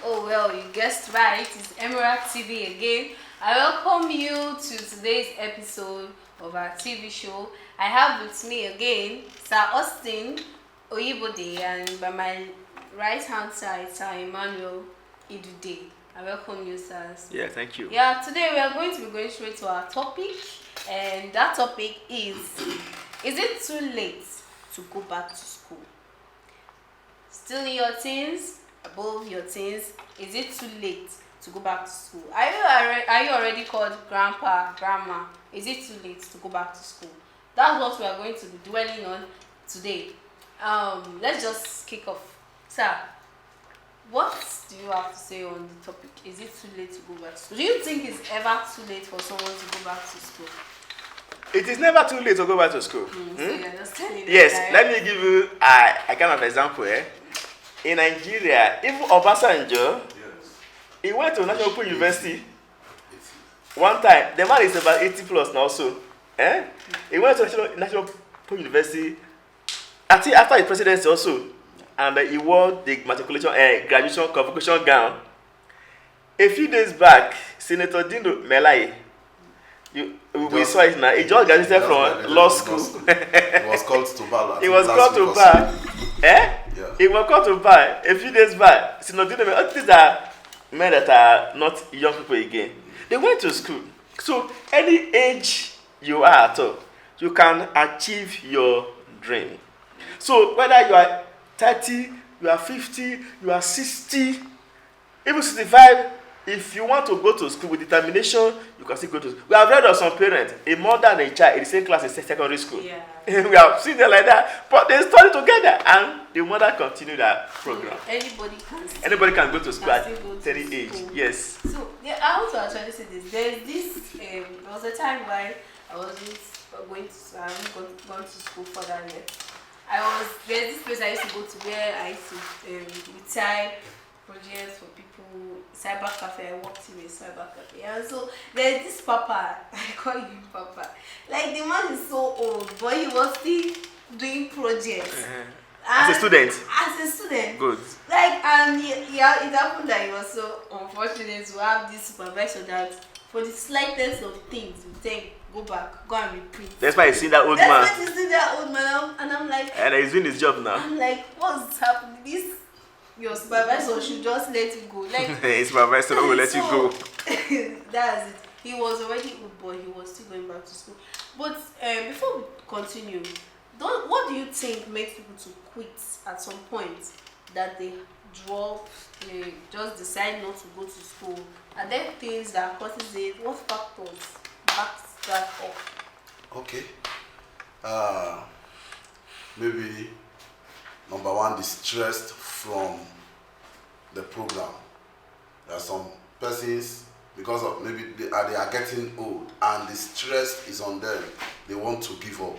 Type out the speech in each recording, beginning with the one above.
Oh well, you guessed right. It's Emerald TV again. I welcome you to today's episode of our TV show. I have with me again Sir Austin Oyibode, and by my right hand side, Sir Emmanuel Idude. I welcome you, sirs. Yeah, thank you. Yeah, today we are going to be going straight to our topic, and that topic is it too late to go back to school? Still in your teens, above your teens, is it too late to go back to school? Are you already called grandpa, grandma? Is it too late to go back to school? That's what we are going to be dwelling on today. Let's just kick off. Sir, what do you have to say on the topic? Is it too late to go back to school? Do you think it's ever too late for someone to go back to school? It is never too late to go back to school. So you're just telling Yes, us, let me give you a kind of example. In Nigeria, even Obasanjo, he went to National Open University one time. The man is about 80 plus now, so he went to National Open University. I think after his presidency also, and he wore the matriculation graduation convocation gown. A few days back, Senator Dino Melaye, we saw it now. He just graduated from law school. He was called to bar. He was called to bar. He was called to bar a few days back. Senator Dino Melaye, these are men that are not young people again. They went to school. So any age you are at all, you can achieve your dream. So whether you are 30, you are 50, you are 60, even 65, if you want to go to school with determination, you can still go to school. We have read of some parents, a mother and a child in the same class in secondary school. Yeah. We have seen them like that, but they study together and the mother continued that program. Anybody can go to school at go to 30 age. school. Yes. So yeah, I want to actually say this. There's this. There was a time where I wasn't going to. I haven't gone to school for that yet. There's this place I used to go to where I used to retire projects for people. Cyber cafe. I worked in a cyber cafe, and so there's this papa. I call him papa. Like the man is so old, but he was still doing projects. As a student. As a student. Good. Like, and it happened that he was so unfortunate to have this supervisor that for the slightest of things, we think, go back, go and reprint. That's why you see that old man. That's why you see that old man, and I'm like, And he's doing his job now. I'm like, what's happening? Your supervisor should just let you go. Like, His supervisor will let you go. That's it. He was already old, but he was still going back to school. But before we continue, what do you think makes people to quit at some point, that they drop, they just decide not to go to school? Are there things that causes it? What factors backs that up? Okay. Maybe number one, the stress from the program. There are some persons, because of maybe they are getting old and the stress is on them, they want to give up.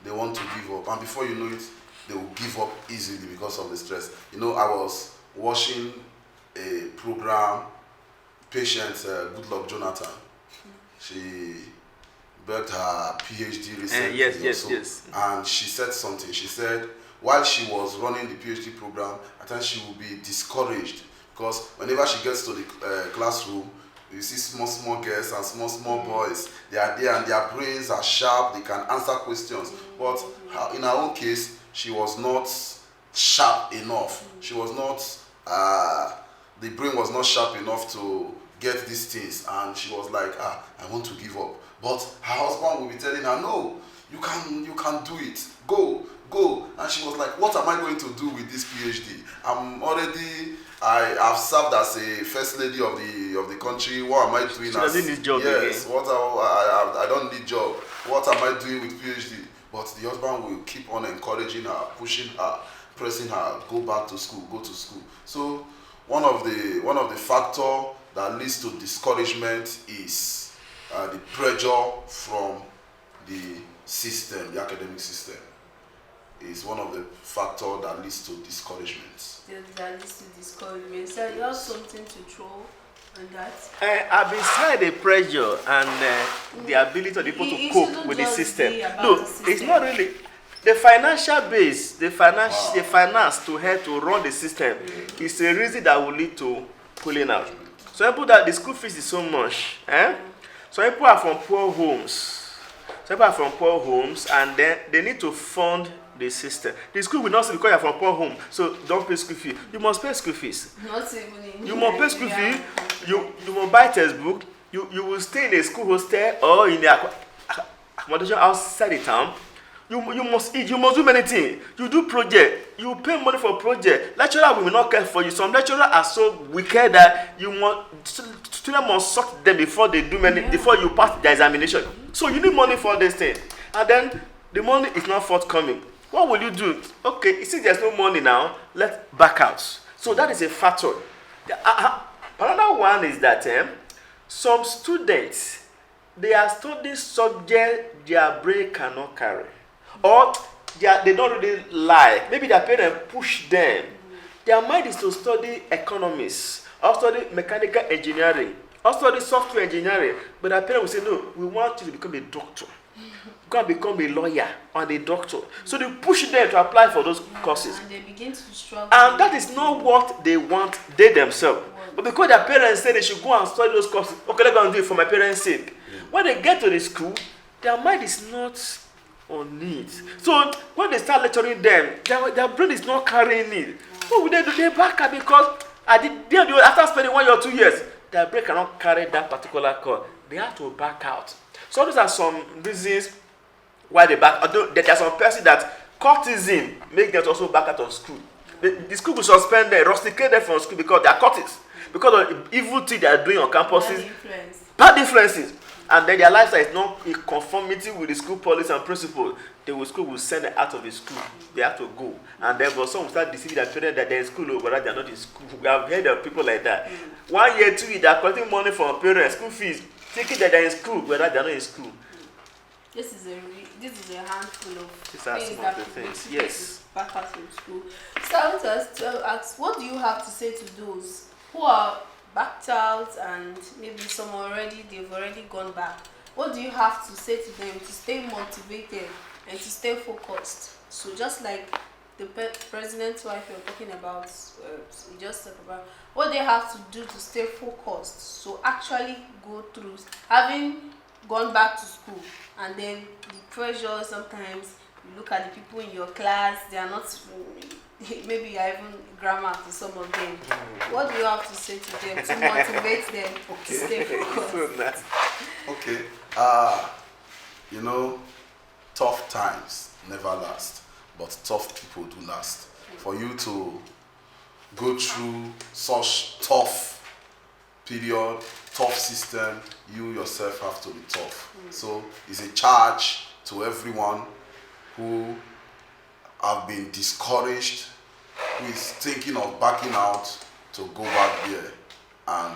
And before you know it, they will give up easily because of the stress. You know, I was watching a program, patient Goodluck Jonathan. She got her PhD recently. Yes. And she said something. She said while she was running the PhD program, at times she will be discouraged because whenever she gets to the classroom, you see small girls and small boys. They are there and their brains are sharp. They can answer questions. But in her own case, she was not sharp enough. She was not. The brain was not sharp enough to get these things, and she was like, I want to give up. But her husband will be telling her, no, you can do it. Go. And she was like, what am I going to do with this PhD? I have served as a first lady of the country. What am I doing? She doesn't need job yes, again. I don't need job. What am I doing with PhD? But the husband will keep on encouraging her, pushing her, pressing her, go back to school, go to school. So one of the factors that leads to discouragement is the pressure from the system, the academic system. Is one of the factors that leads to discouragement. That leads to discouragement. So you have something to throw on that? Beside the pressure and the ability of people to cope with the system. No, it's not really. The financial base, the finance to help to run the system is a reason that will lead to pulling out. Some people that the school fees is so much. Some people are from poor homes. Some people are from poor homes, and then they need to fund the system. The school will not say because you are from poor home, so don't pay school fees. You must pay school fees. Not even in You must pay school fees. You must buy textbook. You will stay in a school hostel or in the accommodation outside the town. You must eat. You must do many things. You do project. You pay money for project. Lecturer will not care for you. Some lecturers are so wicked that students must suck them before they do many before you pass the examination. So you need money for this thing, and then the money is not forthcoming. What will you do? Okay, since there's no money now, let's back out. So that is a factor. Another one is that some students, they are studying subject their brain cannot carry, or they don't really like. Maybe their parents push them. Their mind is to study economics, or study mechanical engineering, or study software engineering. But their parents will say, no, we want you to become a doctor. Go and become a lawyer and a doctor. So they push them to apply for those courses. And they begin to struggle. And that is not what they want, they themselves. But because their parents say they should go and study those courses, okay, let's go and do it for my parents' sake. When they get to the school, their mind is not on it. So when they start lecturing them, their brain is not carrying it. What will they do? They back up because after spending 1 year or 2 years, their brain cannot carry that particular course. They have to back out. So those are some reasons why they back. Although there are some persons that cultism make them also back out of school. The school will suspend them, rusticate them from school because they are cultists. Because of the evil thing they are doing on campuses. Bad influences. And then their lifestyle is not in conformity with the school policy and principle. The school will send them out of the school. They have to go. And then some will start deceiving their parents that they're in school, but they are not in school. We have heard of people like that. 1 year, 2 years, they are collecting money from parents, school fees, thinking that they're in school, but they are not in school. This is a handful of things that yes. Back out from school. So I want us to ask, what do you have to say to those who are backed out and maybe they've already gone back? What do you have to say to them to stay motivated and to stay focused? So just like the president's wife you're talking about, we just talked about, what they have to do to stay focused, so actually go through having gone back to school, and then the pressure sometimes you look at the people in your class, they are not, maybe you are even grammar to some of them. What do you have to say to them to motivate them to stay focused? Okay, tough times never last, but tough people do last. For you to go through such tough period, tough system, you yourself have to be tough. So it's a charge to everyone who have been discouraged, who is thinking of backing out, to go back there and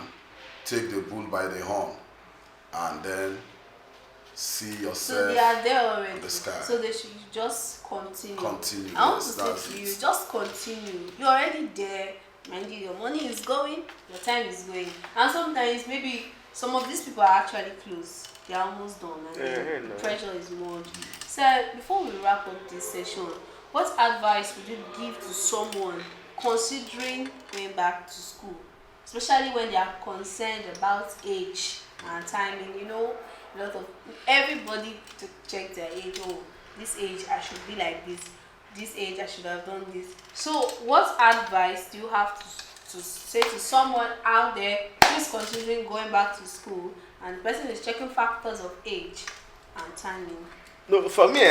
take the bull by the horn and then see yourself. So they are there already. In the sky. So they should just continue. I want to say to you, just continue. You're already there. Mind you, your money is going, your time is going. And sometimes maybe some of these people are actually close. They are almost done. And the pressure is more. So before we wrap up this session, what advice would you give to someone considering going back to school? Especially when they are concerned about age and timing. A lot of everybody to check their age. Oh, this age I should be like this. This age I should have done this. So what advice do you have to say to someone out there who is considering going back to school and the person is checking factors of age and timing? No, for me,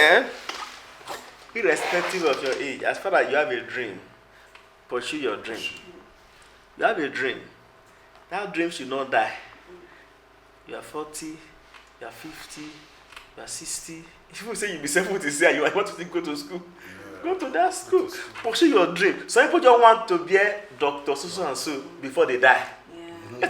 irrespective of your age, as far as you have a dream, pursue your dream. You have a dream. That dream should not die. You are 40, you are 50, you are 60. If people say you'll be 70, say you want to go to school, go to that school. Pursue your dream. Some people just want to be a doctor, so and so, before they die. Yeah.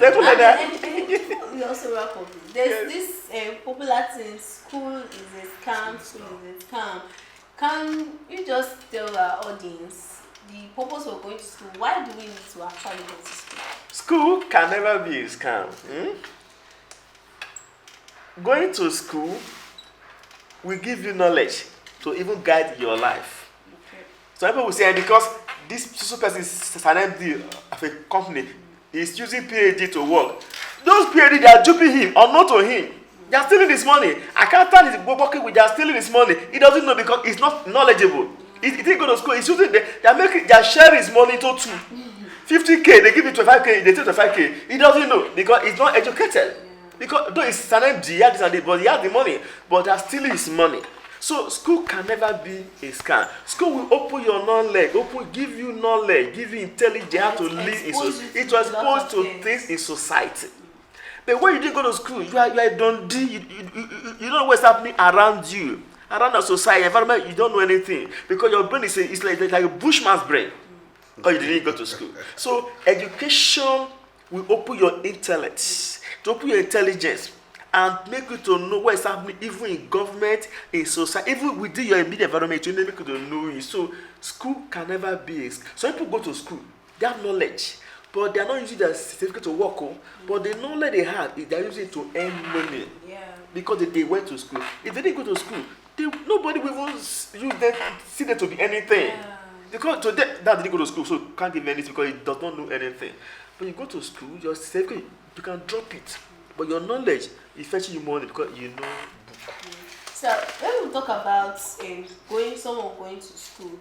We also wrap up. There's this popular thing: school is a scam. School is a scam. Can you just tell our audience the purpose of going to school? Why do we need to actually go to school? School can never be a scam. Going to school will give you knowledge to even guide your life. Okay. Some people will say, because this person is an MD of a company, is using PhD to work. Those PhD, they are duping him, or not to him. They are stealing his money. Accountant is working with, they are stealing his money. He doesn't know because he's not knowledgeable. He didn't go to school. He's using, they are sharing his money into two. 50K, they give him 25K, they take 25K. He doesn't know because he's not educated. Because though it's an MD, he has this and that, but he has the money. But they are stealing his money. So school can never be a scam. School will open your knowledge, give you knowledge, give you intelligence, how to live in society. It was exposed to things in society. But when you didn't go to school, you are Dundee. You don't know what's happening around you, around the society, environment. You don't know anything because your brain is like a bushman's brain because you didn't go to school. So education will open your intellect, to open your intelligence, and make you to know what is happening even in government, in society, even within your immediate environment. You make you to know it. So school can never be. Some people go to school, they have knowledge, but they are not using their certificate to work. But the knowledge they have, they are using it to earn money. Yeah. Because they went to school. If they didn't go to school, nobody will even see them to be anything. Yeah. Because to them, that didn't go to school, so can't give anything because it does not know anything. But you go to school, your certificate, you can drop it. But your knowledge is fetching you money because you know book. So when we talk about someone going to school,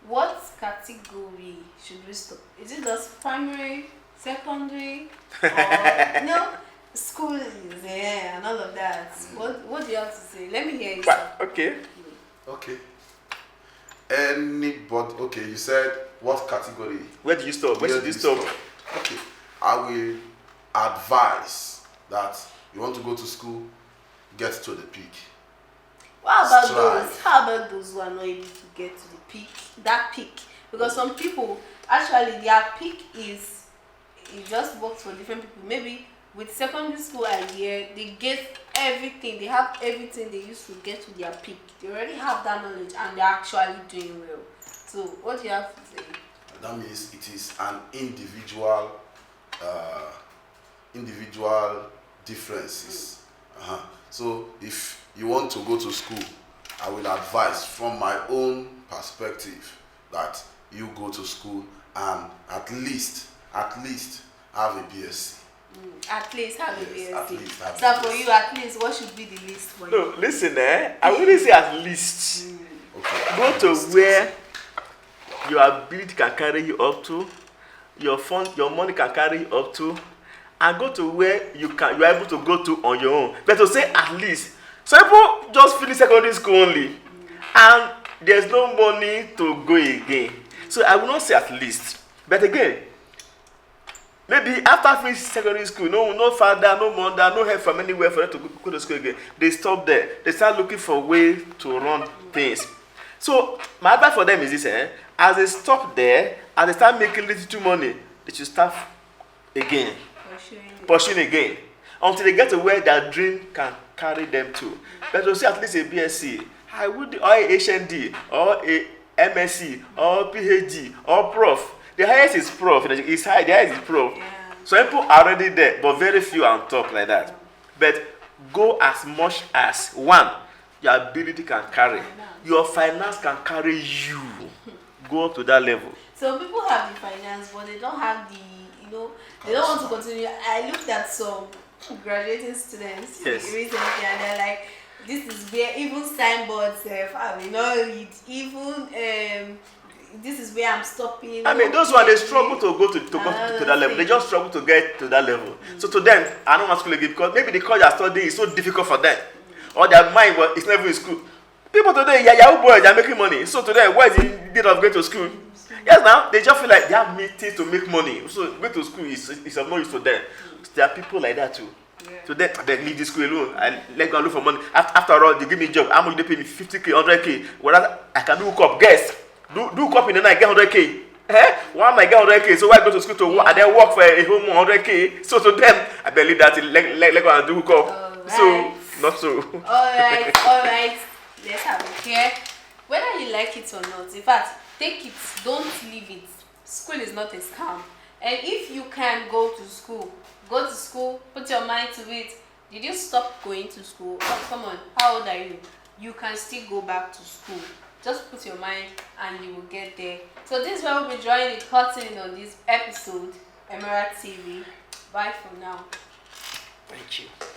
what category should we stop? Is it just primary, secondary, or school is there and all of that? What do you have to say? Let me hear you. Okay. Anybody? Okay, you said what category? Where do you stop? Where should you stop? Okay, I will advise that you want to go to school, get to the peak. What about Strive. those? How about those who are not able to get to the peak? That peak, because some people actually their peak is it just works for different people. Maybe with secondary school idea, they get everything. They have everything they used to get to their peak. They already have that knowledge and they're actually doing well. So what do you have to say? That means it is an individual differences. So if you want to go to school, I will advise from my own perspective that you go to school and at least have a BSc. At least have a Yes, BSc. at least have So a for BSc. you, at least what should be the list for you? No, listen, I wouldn't say at least. Okay. Go to where your ability can carry you up to, your money can carry you up to, and go to where you are able to go to on your own. But to say at least, some people just finish secondary school only, and there's no money to go again. So I will not say at least, but again, maybe after finishing secondary school, no father, no mother, no help from anywhere for them to go to school again. They stop there. They start looking for ways to run things. So my advice for them is this: as they stop there, as they start making little money, they should start again, pursuing again, until they get to where their dream can carry them to. But to say at least a BSc, I would, or a HND, or a MSc, or PhD, or Prof. The highest is Prof. It's high. The highest is Prof. Yeah. So people are already there, but very few on top like that. But go as much as one, your ability can carry. Your finance can carry you. Go up to that level. So people have the finance, but they don't have the, they don't want to continue. I looked at some graduating students recently, and they're like, this is where even signboards I will not read. Even this is where I'm stopping. I mean, those ones, they struggle to go to that level. They just struggle to get to that level. So to them, I don't want school again because maybe the course they are studying is so difficult for them, or their mind is never in school. People today, Yahoo boys, they are making money. So today, what is the need of going to school? Yes, now they just feel like they have meetings to make money. So going to school is of no use to them. There are people like that too. Yeah. So they leave this school alone and let go look for money. After all, they give me a job. How much they pay me? 50K, 100K. Whereas I can do hook up. Guess. Do hook up in the night, get 100K. One might get 100K. So why go to school to work and then work for a whole 100K? So to them, I believe that let go and do hook up. Right. So not so. Alright. Let's have it here. Whether you like it or not, in fact, take it, don't leave it. School is not a scam. And if you can go to school, put your mind to it. Did you stop going to school? Oh, come on, how old are you? You can still go back to school. Just put your mind and you will get there. So this is where we'll be drawing the curtain on this episode. Emerald TV. Bye for now. Thank you.